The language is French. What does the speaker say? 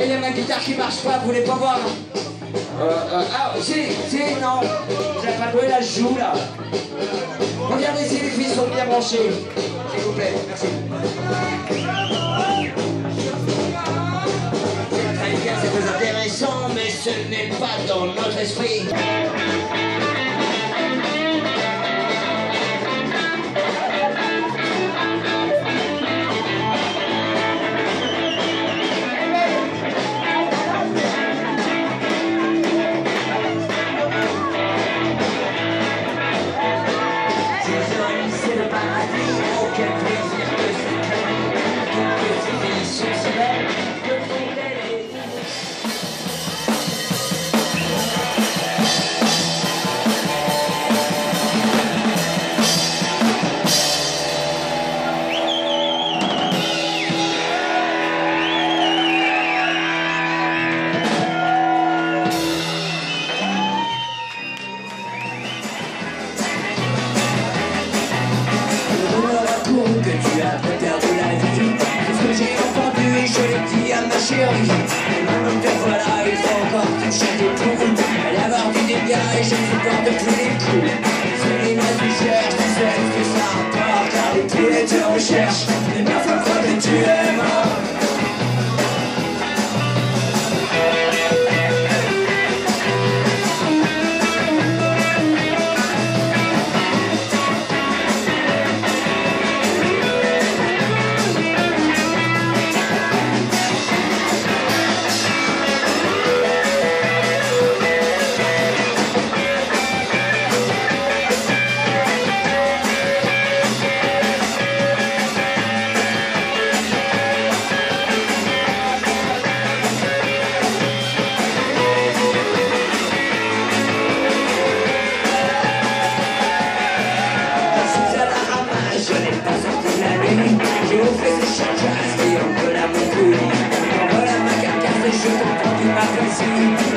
Et il y a ma guitare qui marche pas, vous voulez pas voir? Ah, si, non. J'ai pas joué, là, je joue, là. Regardez si les filles sont bien branchées. S'il vous plaît, merci. C'est très bien, c'est très intéressant, mais ce n'est pas dans notre esprit. Et maintenant te voilà, il faut encore toucher des poules et avoir du dégât et je ne supporte plus les coups. C'est les noix du cher, tu sais ce que ça rapporte. Car les poulets te recherchent, les meufs croient que tu es mort. J'ai offert ce chacun et on vole à mon couille. On vole à ma carcasse et je comprends qu'il m'a fait signe.